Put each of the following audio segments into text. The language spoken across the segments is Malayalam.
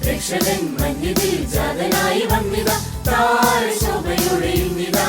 രക്ഷകൻ മന്യതിൽ ജാതനായി വന്നിത താരശോഭയൊഴിയുന്നിതാ.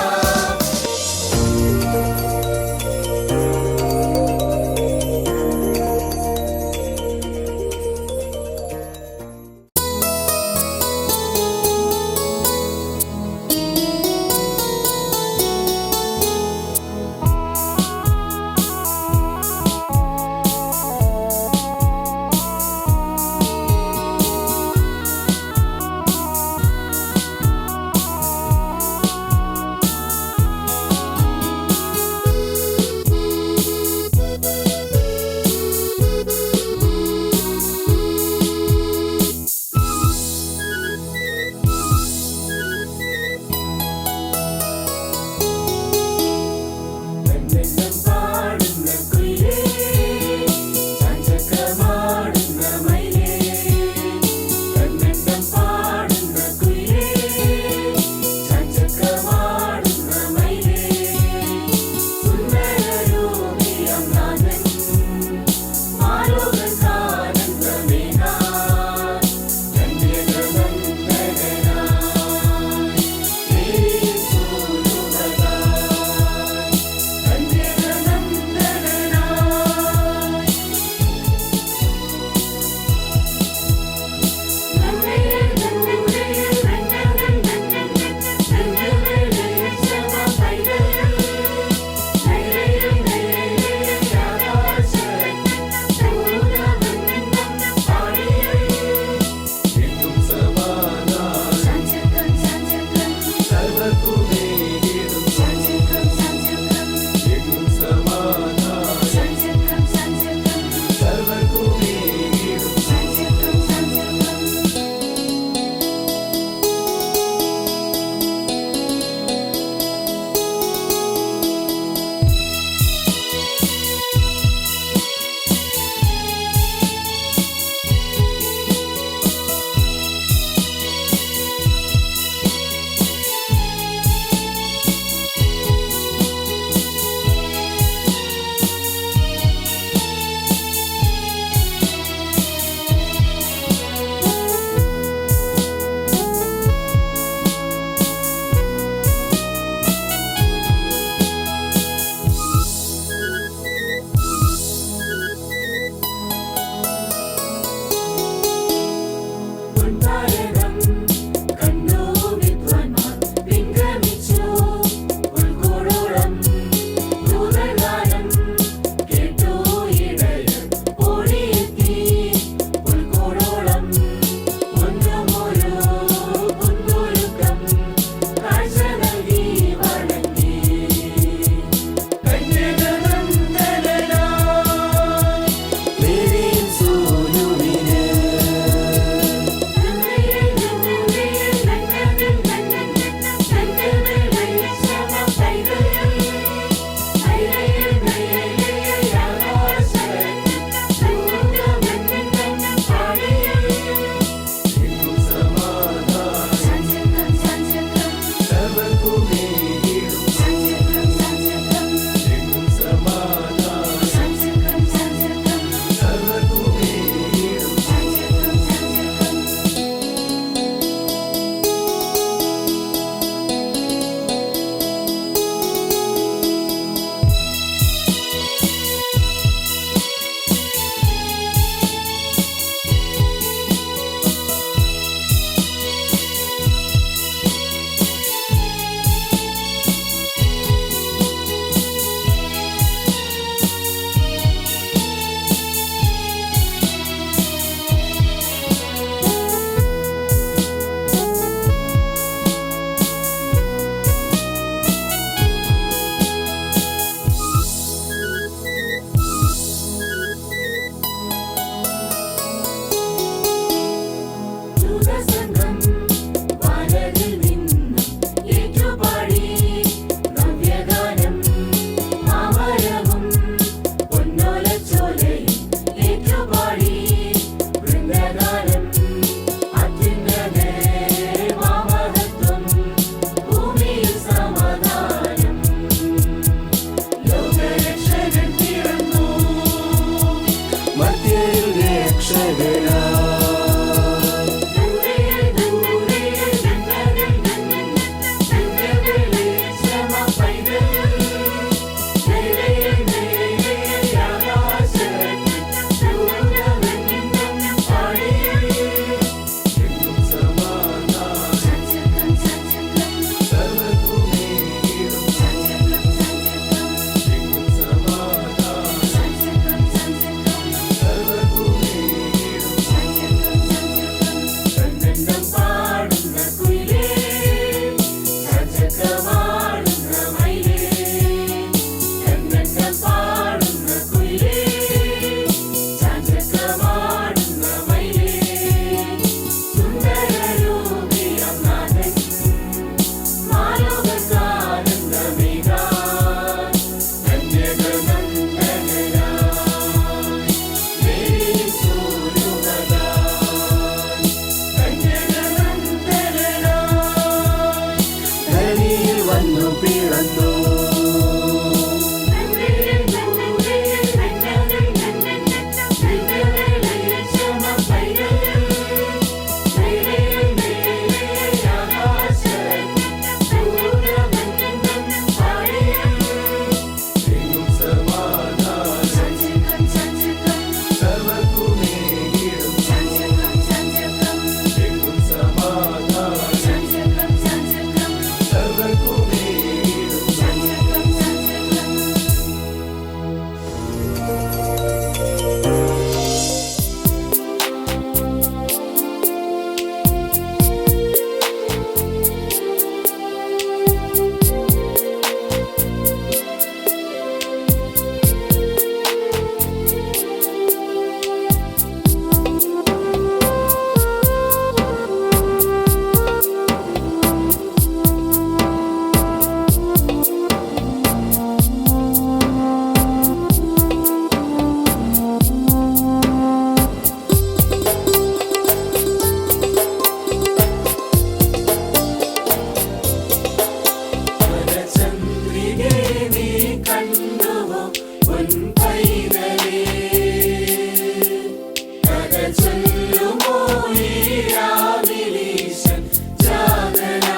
ചൊല്ലുമോ ഈ രാവിലീശൻ ജാതനായി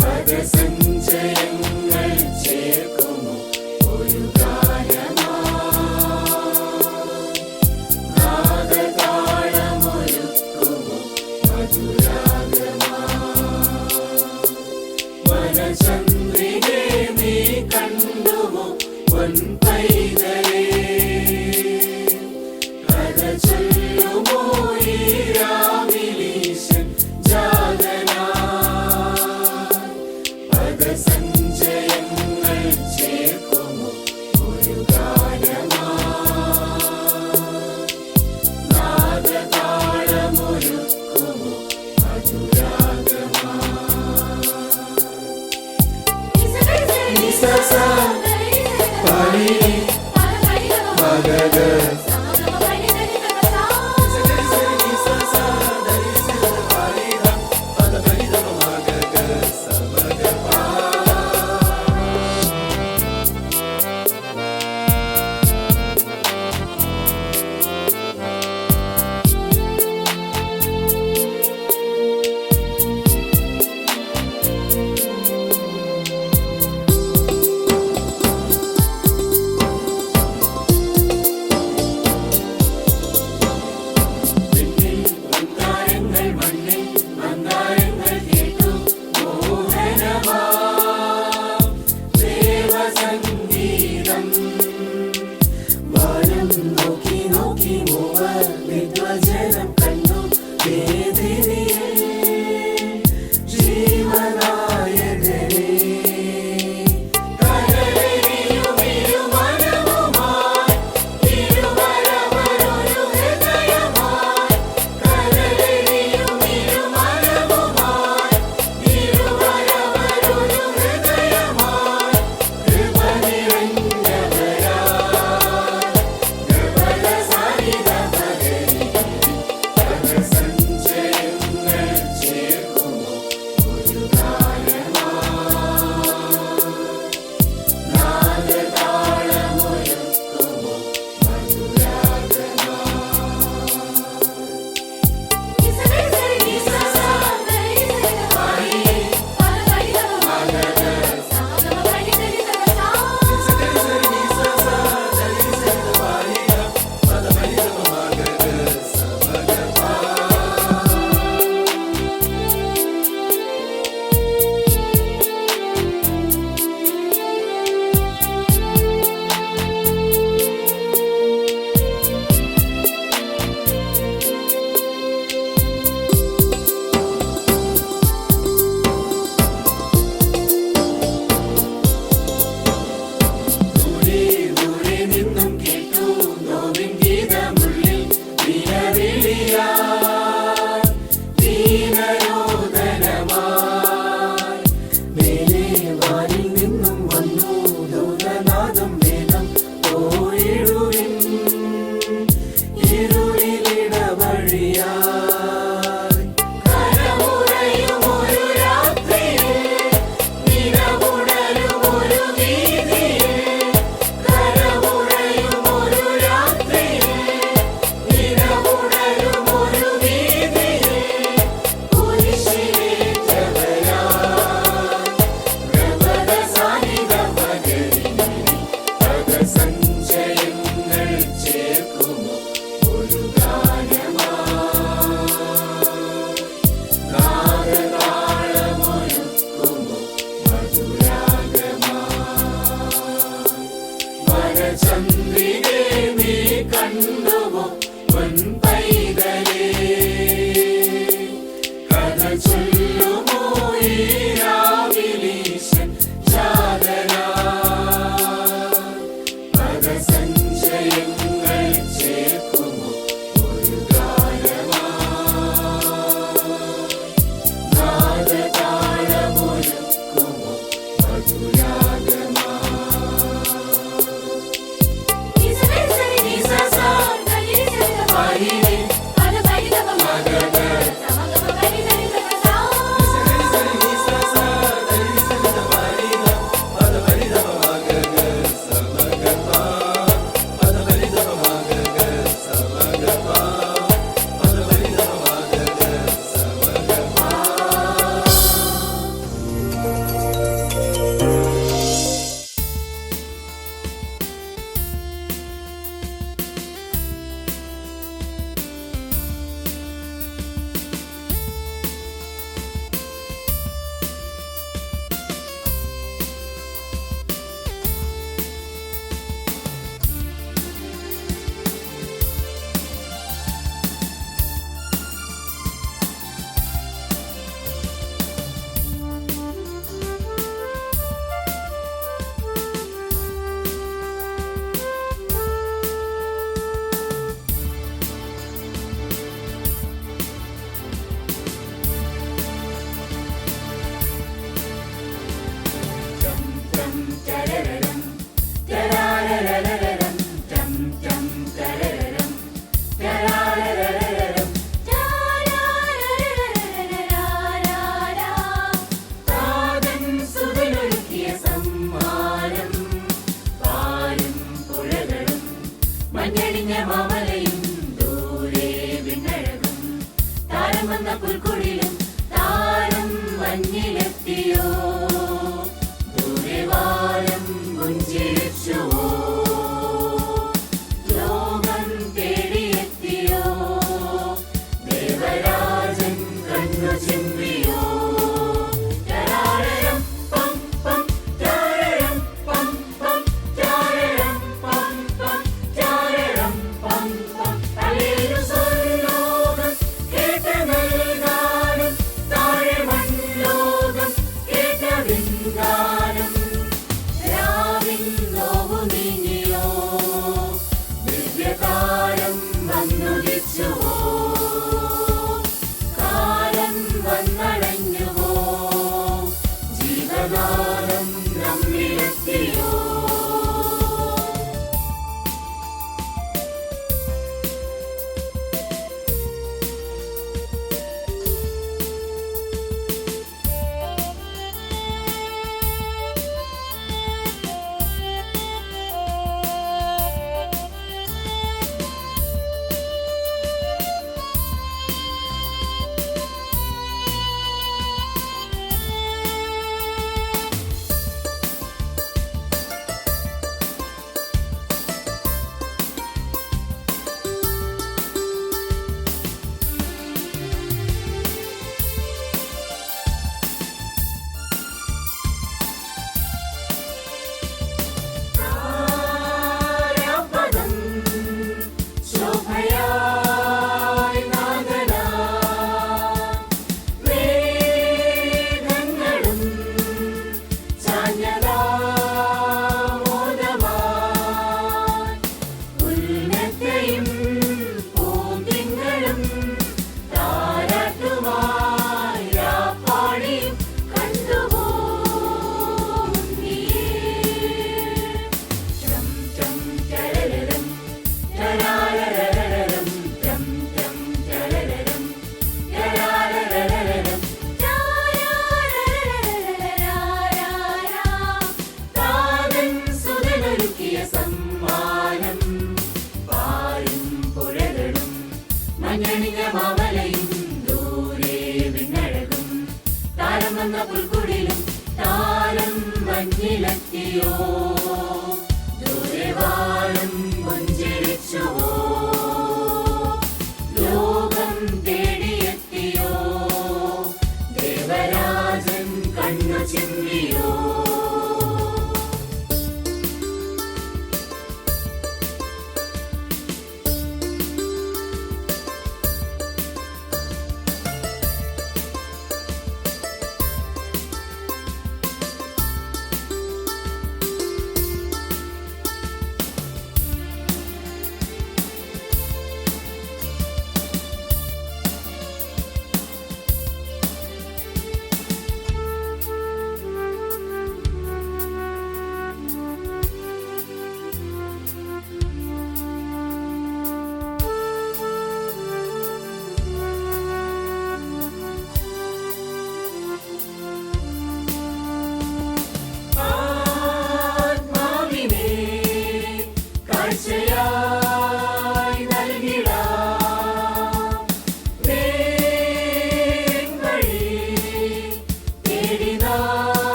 പദസഞ്ചയങ്ങൾ ചേർക്കുമോ ഒരു ഗാനമായി നാദതാളമൊരുക്കുമോ മധുരാഗമായി മനചന്ദ്രികേ നീ കണ്ടുമോ പൊൻപൈതലേ കഥ ചൊല്ലുമോ ഈ രാവിലീശൻ ജാതനായി പദസഞ്ചയങ്ങൾ ചേർക്കുമോ ഒരു ഗാനമായി നാദതാളമൊരുക്കുമോ മധുരാഗമായി മഗഗ വിദ്വജനം കണ്ടു വേദിനിയിൽ ജീവനായകനേ കരളിയുമിരുമനവുമായി തിരുവരവരൊരു ഹൃദയമായി കരളിയുമിരുമനവുമായി തിരുവരവരൊരു ഹൃദയമായി കൃപ നിറഞ്ഞവരായി സഞ്ചയങ്ങൾ ചേർക്കുമോ ഒരു ഗാനമായി നാദതാളമൊരുക്കുമോ ദൂരെ ദൂരെ നിന്നും കേട്ടു നോവിൻ ഗീതമുള്ളിൽ ദിനവിളിയായി ദീനരോദനമായി മേലെ വാനിൽ നിന്നും വന്നു ദൂതനാദം വേഗം പോയിടുവിൻ ഇരുളിലിടവഴിയായി കരമുറയും ഒരു രാത്രിയിൽ നിറമുണരും ഒരു വീതിയിൽ കരമുറയും ഒരു രാത്രിയിൽ നിറമുണരും ഒരു വീതിയിൽ കുരിശിലേറ്റവരായി പ്രഭദസാനിധ പകരിനി പദസഞ്ചയങ്ങൾ ചേർക്കുമോ ഒരു ഗാനമായി നാദതാളമൊരുക്കുമോ മധുരാഗമായി മനചന്ദ്രികേ നീ കണ്ടുമോ പൊൻപൈതലേ കഥ ചൊല്ലുമോ ഈ രാവിലീശൻ ജാതനായി പദസഞ്ചയങ്ങൾ ചേർക്കുമോ ഒരു ഗാനമായി നാദതാളമൊരുക്കുമോ മധുരാഗമായി മഞ്ഞണിഞ്ഞ മാമലയും ദൂരെ വിണ്ണഴകും താരം വന്ന പുൽക്കുടിലും താരം മഞ്ഞിലെത്തിയോ ദൂരെ വാഴും പുഞ്ചിരിച്ചുവോ ലോകം തേടിയെത്തിയോ ദേവരാജൻ കണ്ണു ചിമ്മിയോ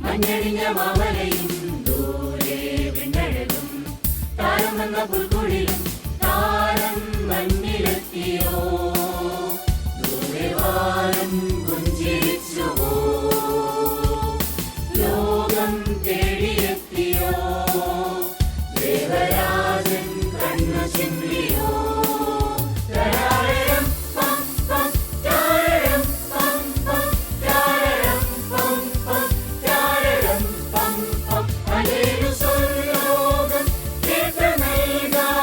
മഞ്ഞണിഞ്ഞ മാമലയും ദൂരെ വിണ്ണഴകും താരം വന്ന പുൽക്കുടിലും താരം മഞ്ഞിലെത്തിയോ ദൂരെ വാഴും പുഞ്ചിരിച്ചുവോ ലോകം തേടിയെത്തിയോ ദേവരാജൻ കണ്ണു ചിമ്മിയോ നൽകാ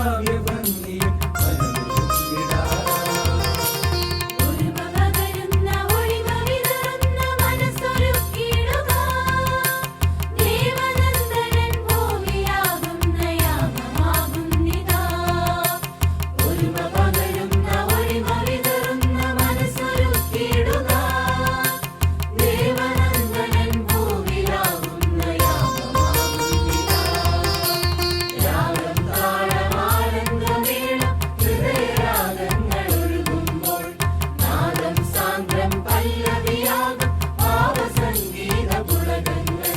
കാവ്യഭംഗിയും ഒരുമ പകരുന്ന ഒളിമ വിതറുന്ന മനസ്സൊരുക്കിയിടുക. ദേവനന്ദനൻ ഭൂമിയാകുന്ന യാമമാകുന്നിതാ. ഒരുമ പകരുന്ന ഒളിമ വിതറുന്ന മനസ്സൊരുക്കിയിടുക. ദേവനന്ദനൻ ഭൂമിയാകുന്ന യാമമാകുന്നിതാ. രാഗം താളമാനന്ദമേളം ഹൃദയരാഗങ്ങൾ ഒഴുകുമ്പോൾ നാദം സാന്ദ്രം പല്ലവിയാകും ഭാവസംഗീത പുളകങ്ങൾ.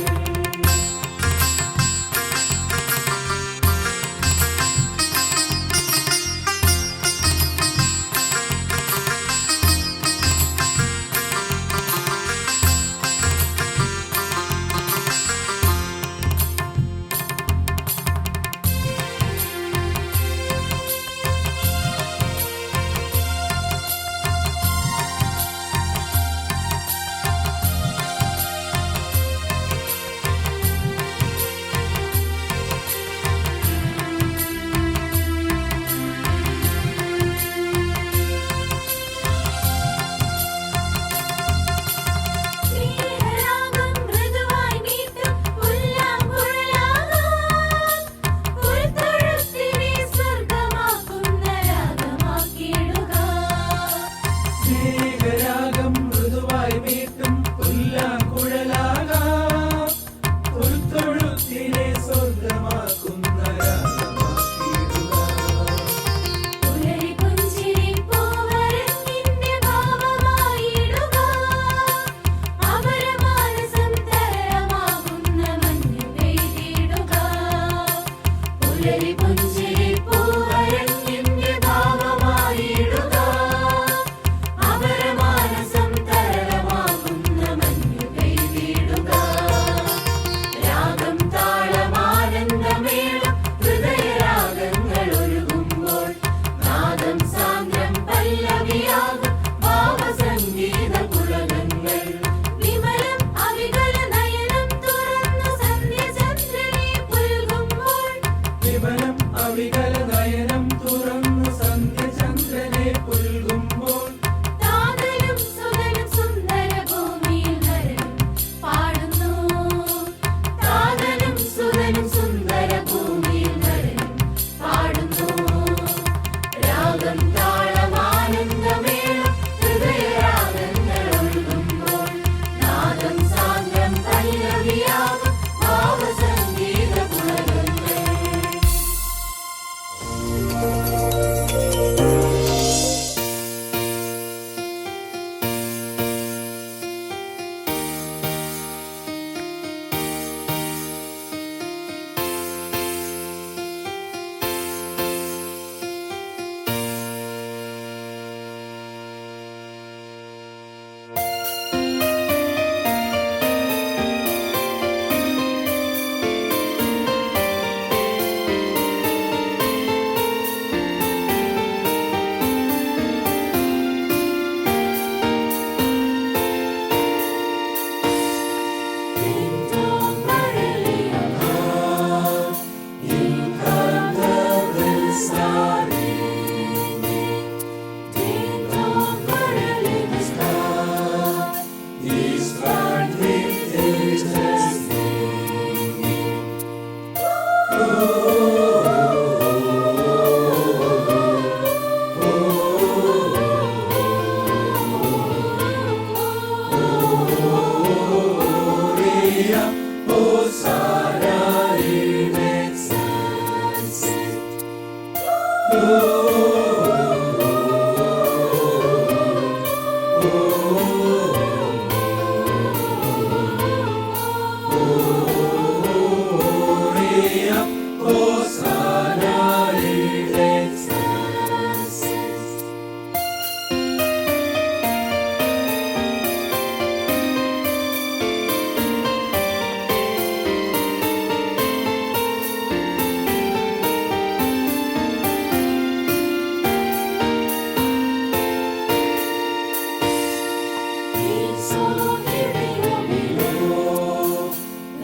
സ്നേഹരാഗം മൃദുവായി മീട്ടും പുല്ലാങ്കുഴലാകാം. പുൽത്തൊഴുത്തിനെ സ്വർഗമാക്കുന്ന രാഗമാക്കിയിടുക. സ്നേഹരാഗം മൃദുവായി മീട്ടും പുല്ലാങ്കുഴലാകാം. പുൽത്തൊഴുത്തിനെ സ്വർഗമാക്കുന്ന രാഗമാക്കിയിടുക. പുലരി പുഞ്ചിരി പൂവരങ്ങിന്റെ ഭാവമായിടുക. അപരമാനസം തരമാകുന്ന മഞ്ഞു പെയ്തിടുക. പുലരി പുഞ്ചിരി പൂവരങ്ങിന്റെ ഭാവമായിടുക. അപരമാനസം തരമാകുന്ന മഞ്ഞു പെയ്തിടുക. രാഗം താളമാനന്ദമേളം ഹൃദയരാഗങ്ങൾ ഒഴുകുമ്പോൾ നാദം സാന്ദ്രം പല്ലവിയാകും ഭാവസംഗീത പുളകങ്ങൾ. വിമലം അവികല നയനം തുറന്നു സന്ധ്യചന്ദ്രനെ പുൽകുമ്പോൾ വിമലം അവികല നയനം തുറന്നു സന്ധ്യചന്ദ്രനെ പുൽകുമ്പോൾ താതനും സുതനും സുന്ദര ഭൂമിയിൽ വരനും പാടുന്നു. താതനും സുതനും സുന്ദര ഭൂമിയിൽ വരനും പാടുന്നു. രാഗം താളമാനന്ദമേളം ഹൃദയരാഗങ്ങൾ ഒഴുകുമ്പോൾ നാദം Sandram പല്ലവിയാകും ഭാവസംഗീത പുളകങ്ങൾ.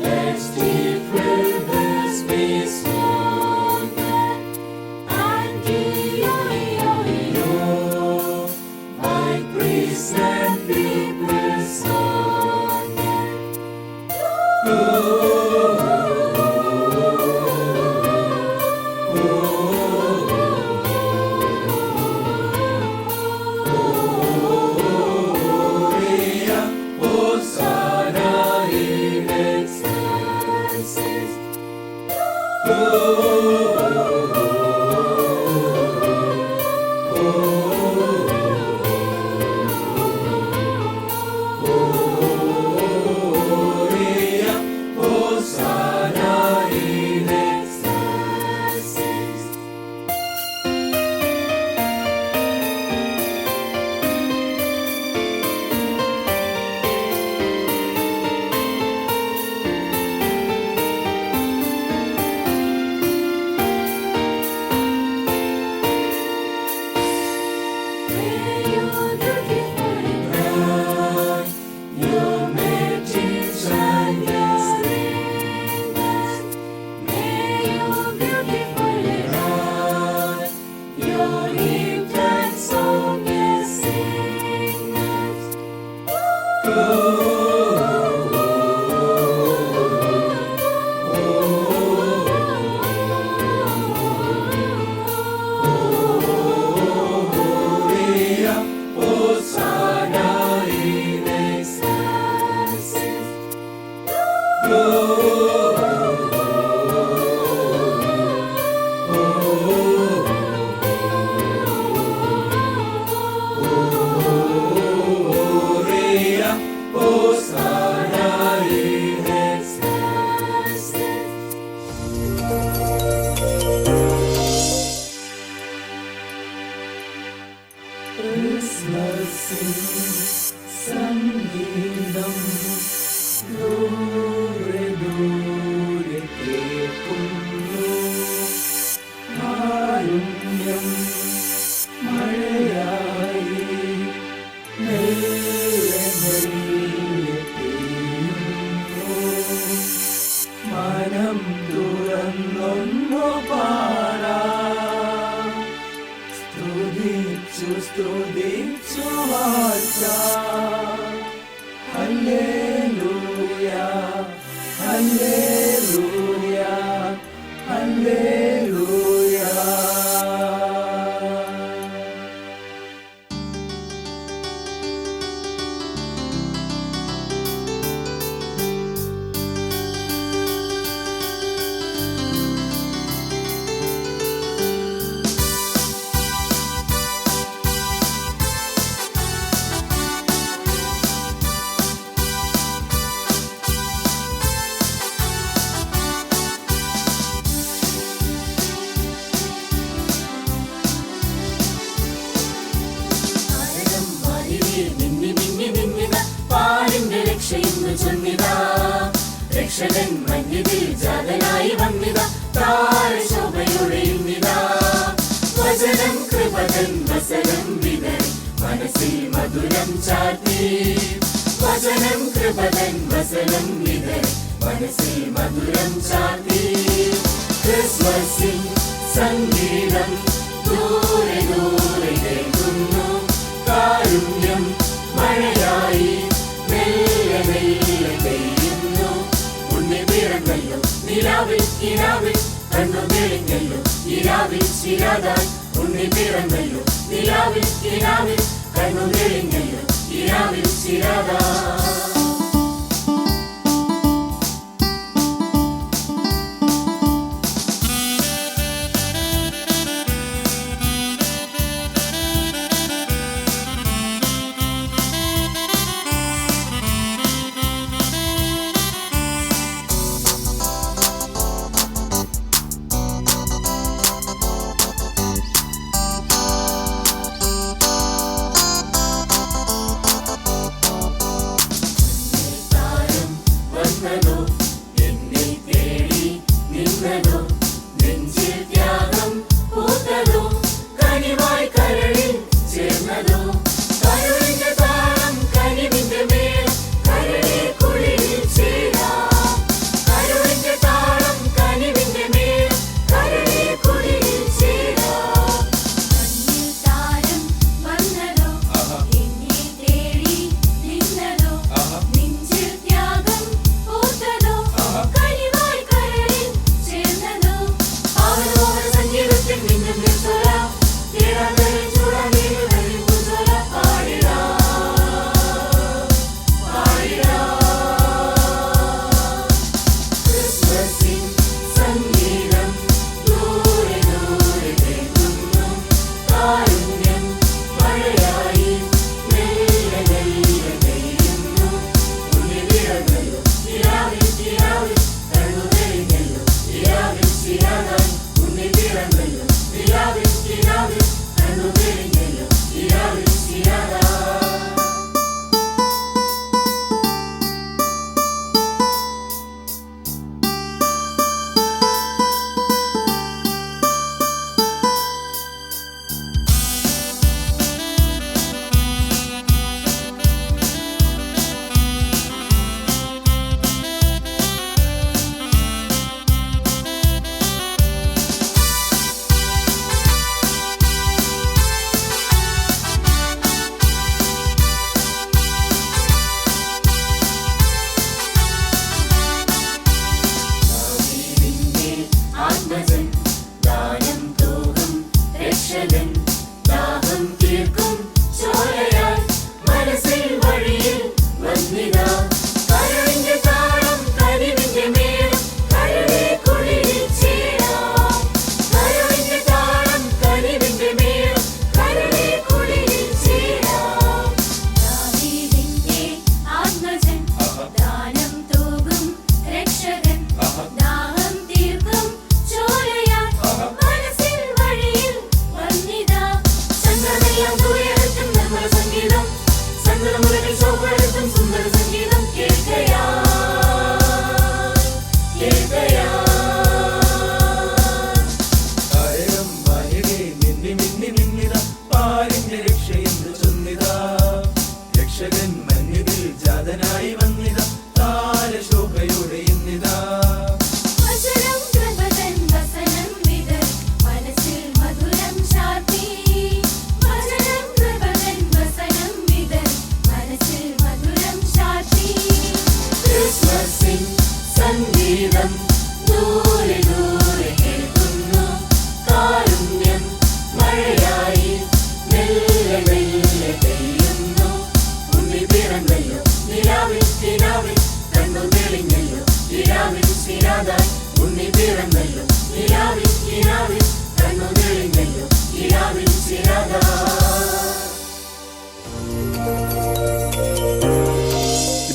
Let's deep rivers be small. സംഗീതം ദൂരെ ദൂരെ കേൾക്കുന്നു. കാരുണ്യം മഴയായി മെല്ലെ മെല്ലെ പെയ്യുന്നു. മനം തുറന്നൊന്നു പാടാം, സ്തുതിച്ചു സ്തുതിച്ചു വാഴ്ത്താം. ഹല്ലേലൂയ ഹല്ലേലൂയ ഹല്ലേലൂയ. ആരകം വാനിലിൽ മിന്നി മിന്നി മിന്നുക പാലിന്റെ രക്ഷയെന്ന് ചൊന്നിതാ. രക്ഷകൻ മഞ്ഞിതിൽ ജാതനായി വന്നിതാ, താരശോഭയോടെ ഇന്നിതാ. വചനം കൃപകൻ വസനം വിതറി മനസ്സിൽ മധുരം ചാർത്തി. വചനം കൃപകൻ വസനം വിതറി മനസ്സിൽ മധുരം ചാർത്തി. ക്രിസ്മസിൻ സംഗീതം ദൂരെ ദൂരെ കേൾക്കുന്നു. കാരുണ്യം മഴയായി മെല്ലെ മെല്ലെ പെയ്യുന്നു. ഉണ്ണി പിറന്നല്ലോ നിലാവിൽ കിനാവിൽ കണ്ണു തെളിഞ്ഞല്ലോ ഇരാവിൽ ചിരാതായി. ഉണ്ണി പിറന്നല്ലോ നിലാവിൽ കിനാവിൽ കണ്ണു തെളിഞ്ഞല്ലോ ഇരാവിൽ ചിരാതായി.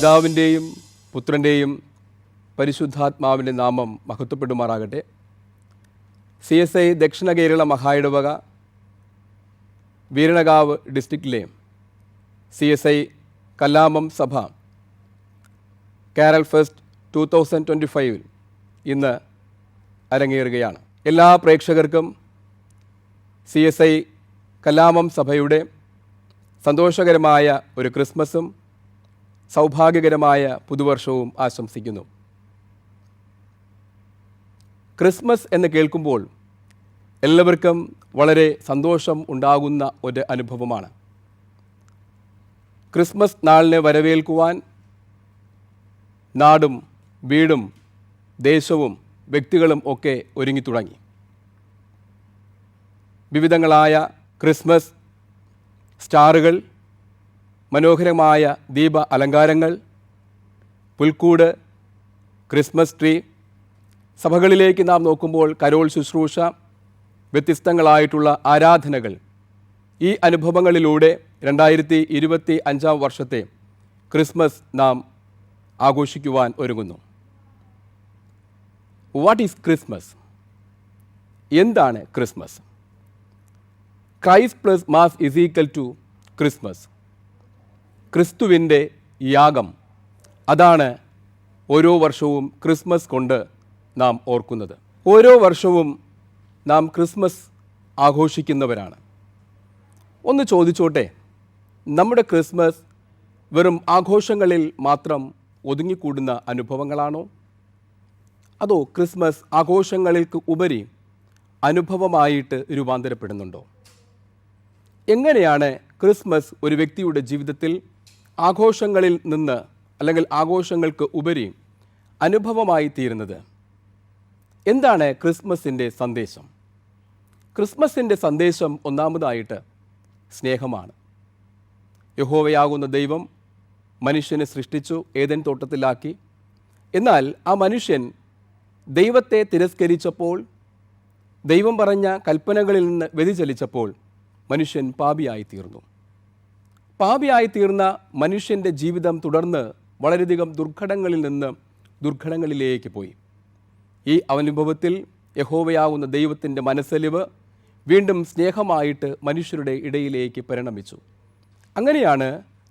പിതാവിൻ്റെയും പുത്രൻ്റെയും പരിശുദ്ധാത്മാവിൻ്റെ നാമം മഹത്വപ്പെടുമാറാകട്ടെ. CSI ദക്ഷിണ കേരള മഹായിടവക വീരണകാവ് ഡിസ്ട്രിക്റ്റിലെ CSI കല്ലാമം സഭ കാരൽ ഫെസ്റ്റ് 2025 ഇന്ന് അരങ്ങേറുകയാണ്. എല്ലാ പ്രേക്ഷകർക്കും CSI കല്ലാമം സഭയുടെ സന്തോഷകരമായ ഒരു ക്രിസ്മസും സൗഭാഗ്യകരമായ പുതുവർഷവും ആശംസിക്കുന്നു. ക്രിസ്മസ് എന്ന് കേൾക്കുമ്പോൾ എല്ലാവർക്കും വളരെ സന്തോഷം ഉണ്ടാകുന്ന ഒരു അനുഭവമാണ്. ക്രിസ്മസ് നാളിനെ വരവേൽക്കുവാൻ നാടും വീടും ദേശവും വ്യക്തികളും ഒക്കെ ഒരുങ്ങിത്തുടങ്ങി. വിവിധങ്ങളായ ക്രിസ്മസ് സ്റ്റാറുകൾ, മനോഹരമായ ദീപ അലങ്കാരങ്ങൾ, പുൽക്കൂട്, ക്രിസ്മസ് ട്രീ, സഭകളിലേക്ക് നാം നോക്കുമ്പോൾ കരോൾ ശുശ്രൂഷ, വ്യത്യസ്തങ്ങളായിട്ടുള്ള ആരാധനകൾ, ഈ അനുഭവങ്ങളിലൂടെ 2025 വർഷത്തെ ക്രിസ്മസ് നാം ആഘോഷിക്കുവാൻ ഒരുങ്ങുന്നു. What is Christmas? എന്താണ് Christmas? Christ plus mass is equal to Christmas. ക്രിസ്തുവിൻ്റെ യാഗം, അതാണ് ഓരോ വർഷവും ക്രിസ്മസ് കൊണ്ട് നാം ഓർക്കുന്നത്. ഓരോ വർഷവും നാം ക്രിസ്മസ് ആഘോഷിക്കുന്നവരാണ്. ഒന്ന് ചോദിച്ചോട്ടെ, നമ്മുടെ ക്രിസ്മസ് വെറും ആഘോഷങ്ങളിൽ മാത്രം ഒതുങ്ങിക്കൂടുന്ന അനുഭവങ്ങളാണോ? അതോ ക്രിസ്മസ് ആഘോഷങ്ങൾക്ക് ഉപരി അനുഭവമായിട്ട് രൂപാന്തരപ്പെടുന്നുണ്ടോ? എങ്ങനെയാണ് ക്രിസ്മസ് ഒരു വ്യക്തിയുടെ ജീവിതത്തിൽ ആഘോഷങ്ങളിൽ നിന്ന് അല്ലെങ്കിൽ ആഘോഷങ്ങൾക്ക് ഉപരി അനുഭവമായി തീരുന്നത്? എന്താണ് ക്രിസ്മസിൻ്റെ സന്ദേശം? ക്രിസ്മസിൻ്റെ സന്ദേശം ഒന്നാമതായിട്ട് സ്നേഹമാണ്. യഹോവയാകുന്ന ദൈവം മനുഷ്യനെ സൃഷ്ടിച്ചു, ഏദൻ തോട്ടത്തിലാക്കി. എന്നാൽ ആ മനുഷ്യൻ ദൈവത്തെ തിരസ്കരിച്ചപ്പോൾ, ദൈവം പറഞ്ഞ കൽപ്പനകളിൽ നിന്ന് വ്യതിചലിച്ചപ്പോൾ മനുഷ്യൻ പാപിയായിത്തീർന്നു. പാപിയായിത്തീർന്ന മനുഷ്യൻ്റെ ജീവിതം തുടർന്ന് വളരെയധികം ദുർഘടങ്ങളിൽ നിന്ന് ദുർഘടങ്ങളിലേക്ക് പോയി. ഈ അനുഭവത്തിൽ യഹോവയാകുന്ന ദൈവത്തിൻ്റെ മനസ്സലിവ് വീണ്ടും സ്നേഹമായിട്ട് മനുഷ്യരുടെ ഇടയിലേക്ക് പരിണമിച്ചു. അങ്ങനെയാണ്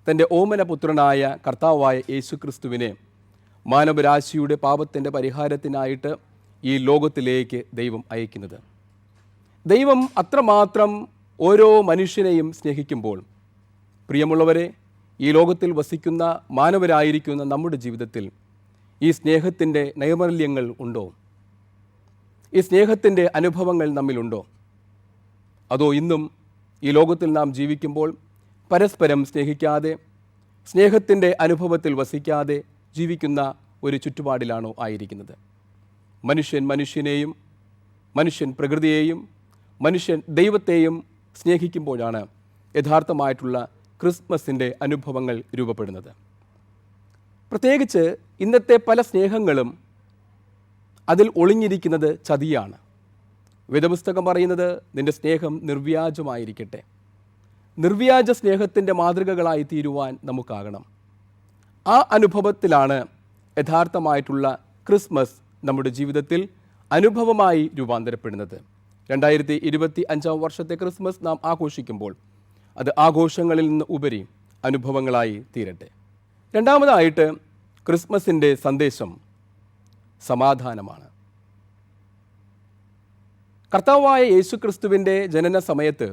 തൻ്റെ ഓമനപുത്രനായ കർത്താവായ യേശുക്രിസ്തുവിനെ മാനവരാശിയുടെ പാപത്തിൻ്റെ പരിഹാരത്തിനായിട്ട് ഈ ലോകത്തിലേക്ക് ദൈവം അയക്കുന്നത്. ദൈവം അത്രമാത്രം ഓരോ മനുഷ്യനെയും സ്നേഹിക്കുമ്പോൾ, പ്രിയമുള്ളവരെ, ഈ ലോകത്തിൽ വസിക്കുന്ന മാനവരായിരിക്കുന്ന നമ്മുടെ ജീവിതത്തിൽ ഈ സ്നേഹത്തിൻ്റെ നൈർമല്യങ്ങൾ ഉണ്ടോ? ഈ സ്നേഹത്തിൻ്റെ അനുഭവങ്ങൾ നമ്മിലുണ്ടോ? അതോ ഇന്നും ഈ ലോകത്തിൽ നാം ജീവിക്കുമ്പോൾ പരസ്പരം സ്നേഹിക്കാതെ, സ്നേഹത്തിൻ്റെ അനുഭവത്തിൽ വസിക്കാതെ ജീവിക്കുന്ന ഒരു ചുറ്റുപാടിലാണോ ആയിരിക്കുന്നത്? മനുഷ്യൻ മനുഷ്യനെയും, മനുഷ്യൻ പ്രകൃതിയെയും, മനുഷ്യൻ ദൈവത്തെയും സ്നേഹിക്കുമ്പോഴാണ് യഥാർത്ഥമായിട്ടുള്ള ക്രിസ്മസിൻ്റെ അനുഭവങ്ങൾ രൂപപ്പെടുന്നത്. പ്രത്യേകിച്ച് ഇന്നത്തെ പല സ്നേഹങ്ങളും അതിൽ ഒളിഞ്ഞിരിക്കുന്നത് ചതിയാണ്. വേദപുസ്തകം പറയുന്നത് നിൻ്റെ സ്നേഹം നിർവ്യാജമായിരിക്കട്ടെ. നിർവ്യാജ സ്നേഹത്തിൻ്റെ മാതൃകകളായി തീരുവാൻ നമുക്കാകണം. ആ അനുഭവത്തിലാണ് യഥാർത്ഥമായിട്ടുള്ള ക്രിസ്മസ് നമ്മുടെ ജീവിതത്തിൽ അനുഭവമായി രൂപാന്തരപ്പെടുന്നത്. 2025 വർഷത്തെ ക്രിസ്മസ് നാം ആഘോഷിക്കുമ്പോൾ അത് ആഘോഷങ്ങളിൽ നിന്ന് ഉപരി അനുഭവങ്ങളായി തീരട്ടെ. രണ്ടാമതായിട്ട് ക്രിസ്മസിൻ്റെ സന്ദേശം സമാധാനമാണ്. കർത്താവായ യേശുക്രിസ്തുവിൻ്റെ ജനന സമയത്ത്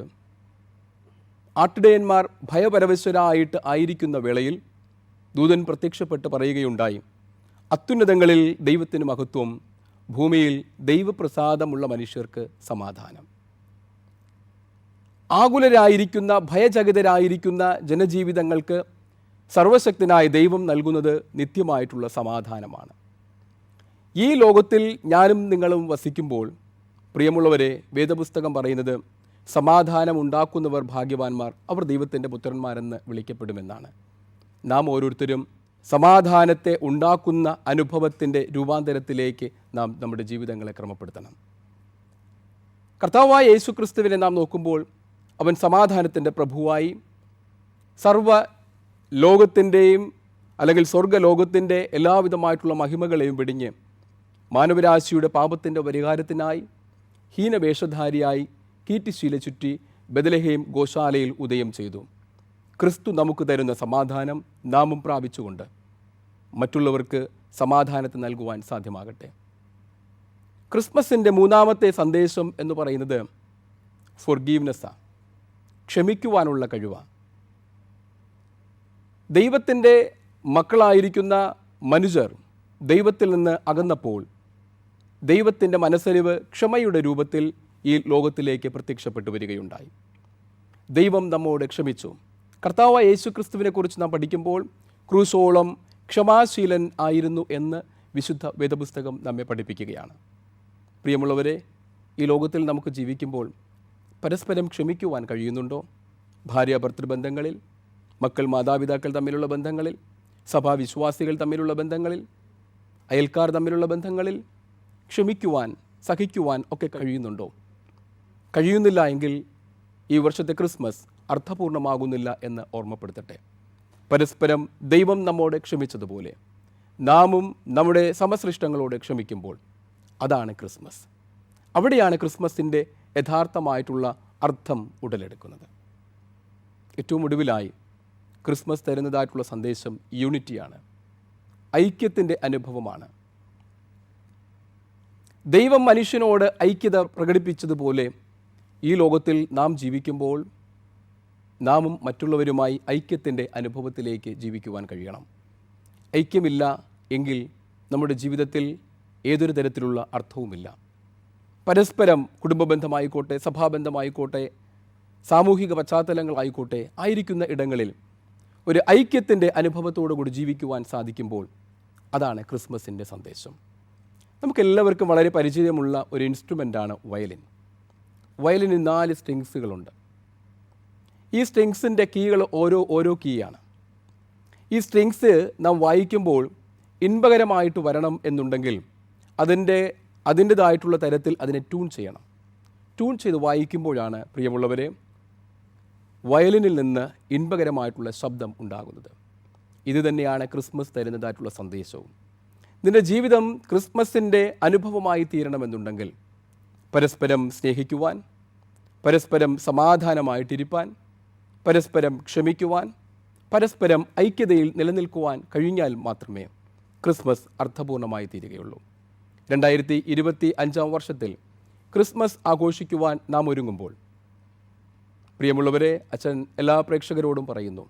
ആട്ടിടയന്മാർ ഭയപരവശരായിട്ട് ആയിരിക്കുന്ന വേളയിൽ ദൂതൻ പ്രത്യക്ഷപ്പെട്ട് പറയുകയുണ്ടായി, അത്യുന്നതങ്ങളിൽ ദൈവത്തിന് മഹത്വം, ഭൂമിയിൽ ദൈവപ്രസാദമുള്ള മനുഷ്യർക്ക് സമാധാനം. ആകുലരായിരിക്കുന്ന, ഭയചകിതരായിരിക്കുന്ന ജനജീവിതങ്ങൾക്ക് സർവശക്തനായ ദൈവം നൽകുന്നത് നിത്യമായിട്ടുള്ള സമാധാനമാണ്. ഈ ലോകത്തിൽ ഞാനും നിങ്ങളും വസിക്കുമ്പോൾ, പ്രിയമുള്ളവരെ, വേദപുസ്തകം പറയുന്നത് സമാധാനം ഉണ്ടാക്കുന്നവർ ഭാഗ്യവാന്മാർ, അവർ ദൈവത്തിൻ്റെ പുത്രന്മാരെന്ന് വിളിക്കപ്പെടുമെന്നാണ്. നാം ഓരോരുത്തരും സമാധാനത്തെ ഉണ്ടാക്കുന്ന അനുഭവത്തിൻ്റെ രൂപാന്തരത്തിലേക്ക് നാം നമ്മുടെ ജീവിതങ്ങളെ ക്രമപ്പെടുത്തണം. കർത്താവായ യേശുക്രിസ്തുവിനെ നാം നോക്കുമ്പോൾ അവൻ സമാധാനത്തിൻ്റെ പ്രഭുവായി സർവ്വ ലോകത്തിൻ്റെയും അല്ലെങ്കിൽ സ്വർഗ്ഗലോകത്തിൻ്റെ എല്ലാവിധമായിട്ടുള്ള മഹിമകളെയും വെടിഞ്ഞ് മാനവരാശിയുടെ പാപത്തിൻ്റെ പരിഹാരത്തിനായി ഹീനവേഷധാരിയായി കീറ്റിശീല ചുറ്റി ബെത്ലഹേം ഗോശാലയിൽ ഉദയം ചെയ്തു. ക്രിസ്തു നമുക്ക് തരുന്ന സമാധാനം നാമും പ്രാപിച്ചുകൊണ്ട് മറ്റുള്ളവർക്ക് സമാധാനത്തെ നൽകുവാൻ സാധ്യമാകട്ടെ. ക്രിസ്മസിൻ്റെ മൂന്നാമത്തെ സന്ദേശം എന്ന് പറയുന്നത് ഫൊർഗീവ്നെസ്സാണ്, ക്ഷമിക്കുവാനുള്ള കഴിവാണ്. ദൈവത്തിൻ്റെ മക്കളായിരിക്കുന്ന മനുഷ്യർ ദൈവത്തിൽ നിന്ന് അകന്നപ്പോൾ ദൈവത്തിൻ്റെ മനസ്സലിവ് ക്ഷമയുടെ രൂപത്തിൽ ഈ ലോകത്തിലേക്ക് പ്രത്യക്ഷപ്പെട്ടു വരികയുണ്ടായി. ദൈവം നമ്മോട് ക്ഷമിച്ചു. കർത്താവായ യേശു ക്രിസ്തുവിനെ കുറിച്ച് നാം പഠിക്കുമ്പോൾ ക്രൂശോളം ക്ഷമാശീലൻ ആയിരുന്നു എന്ന് വിശുദ്ധ വേദപുസ്തകം നമ്മെ പഠിപ്പിക്കുകയാണ്. പ്രിയമുള്ളവരെ, ഈ ലോകത്തിൽ നമുക്ക് ജീവിക്കുമ്പോൾ പരസ്പരം ക്ഷമിക്കുവാൻ കഴിയുന്നുണ്ടോ? ഭാര്യ ഭർത്തൃബന്ധങ്ങളിൽ, മക്കൾ മാതാപിതാക്കൾ തമ്മിലുള്ള ബന്ധങ്ങളിൽ, സഭാവിശ്വാസികൾ തമ്മിലുള്ള ബന്ധങ്ങളിൽ, അയൽക്കാർ തമ്മിലുള്ള ബന്ധങ്ങളിൽ ക്ഷമിക്കുവാൻ, സഹിക്കുവാൻ ഒക്കെ കഴിയുന്നുണ്ടോ? കഴിയുന്നില്ല എങ്കിൽ ഈ വർഷത്തെ ക്രിസ്മസ് അർത്ഥപൂർണ്ണമാകുന്നില്ല എന്ന് ഓർമ്മപ്പെടുത്തട്ടെ. പരസ്പരം ദൈവം നമ്മോട് ക്ഷമിച്ചതുപോലെ നാമും നമ്മുടെ സമസൃഷ്ടങ്ങളോട് ക്ഷമിക്കുമ്പോൾ അതാണ് ക്രിസ്മസ്. അവിടെയാണ് ക്രിസ്മസിൻ്റെ യഥാർത്ഥമായിട്ടുള്ള അർത്ഥം ഉടലെടുക്കുന്നത്. ഏറ്റവും ഒടുവിലായി ക്രിസ്മസ് തരുന്നതായിട്ടുള്ള സന്ദേശം യൂണിറ്റിയാണ്, ഐക്യത്തിൻ്റെ അനുഭവമാണ്. ദൈവം മനുഷ്യനോട് ഐക്യത പ്രകടിപ്പിച്ചതുപോലെ ഈ ലോകത്തിൽ നാം ജീവിക്കുമ്പോൾ നാമും മറ്റുള്ളവരുമായി ഐക്യത്തിൻ്റെ അനുഭവത്തിലേക്ക് ജീവിക്കുവാൻ കഴിയണം. ഐക്യമില്ല എങ്കിൽ നമ്മുടെ ജീവിതത്തിൽ ഏതൊരു തരത്തിലുള്ള അർത്ഥവുമില്ല. പരസ്പരം കുടുംബബന്ധമായിക്കോട്ടെ, സഭാബന്ധമായിക്കോട്ടെ, സാമൂഹിക പശ്ചാത്തലങ്ങളായിക്കോട്ടെ, ആയിരിക്കുന്ന ഇടങ്ങളിൽ ഒരു ഐക്യത്തിൻ്റെ അനുഭവത്തോടു കൂടി ജീവിക്കുവാൻ സാധിക്കുമ്പോൾ അതാണ് ക്രിസ്മസിൻ്റെ സന്ദേശം. നമുക്കെല്ലാവർക്കും വളരെ പരിചയമുള്ള ഒരു ഇൻസ്ട്രുമെൻ്റാണ് വയലിൻ. വയലിന് 4 സ്ട്രിങ്സുകളുണ്ട്. ഈ സ്ട്രിങ്സിൻ്റെ കീകൾ ഓരോ കീയാണ്. ഈ സ്ട്രിങ്സ് നാം വായിക്കുമ്പോൾ ഇൻപകരമായിട്ട് വരണം എന്നുണ്ടെങ്കിൽ അതിൻ്റേതായിട്ടുള്ള തരത്തിൽ അതിനെ ട്യൂൺ ചെയ്യണം. ട്യൂൺ ചെയ്ത് വായിക്കുമ്പോഴാണ് പ്രിയമുള്ളവരെ വയലിനിൽ നിന്ന് ഇൻപകരമായിട്ടുള്ള ശബ്ദം ഉണ്ടാകുന്നത്. ഇത് തന്നെയാണ് ക്രിസ്മസ് തരുന്നതായിട്ടുള്ള സന്ദേശവും. നിൻ്റെ ജീവിതം ക്രിസ്മസിൻ്റെ അനുഭവമായി തീരണമെന്നുണ്ടെങ്കിൽ പരസ്പരം സ്നേഹിക്കുവാൻ, പരസ്പരം സമാധാനമായിട്ടിരിപ്പാൻ, പരസ്പരം ക്ഷമിക്കുവാൻ, പരസ്പരം ഐക്യതയിൽ നിലനിൽക്കുവാൻ കഴിഞ്ഞാൽ മാത്രമേ ക്രിസ്മസ് അർത്ഥപൂർണ്ണമായി തീരുകയുള്ളൂ. 2025 വർഷത്തിൽ ക്രിസ്മസ് ആഘോഷിക്കുവാൻ നാം ഒരുങ്ങുമ്പോൾ പ്രിയമുള്ളവരെ, അച്ഛൻ എല്ലാ പ്രേക്ഷകരോടും പറയുന്നു,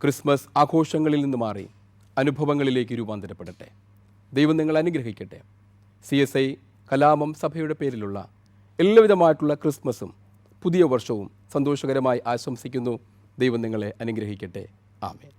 ക്രിസ്മസ് ആഘോഷങ്ങളിൽ നിന്ന് മാറി അനുഭവങ്ങളിലേക്ക് രൂപാന്തരപ്പെടട്ടെ. ദൈവം നിങ്ങൾ അനുഗ്രഹിക്കട്ടെ. CSI കലാമം സഭയുടെ പേരിലുള്ള എല്ലാവിധമായിട്ടുള്ള ക്രിസ്മസും പുതിയ വർഷവും സന്തോഷകരമായി ആശംസിക്കുന്നു. ദൈവം നിങ്ങളെ അനുഗ്രഹിക്കട്ടെ. ആമേൻ.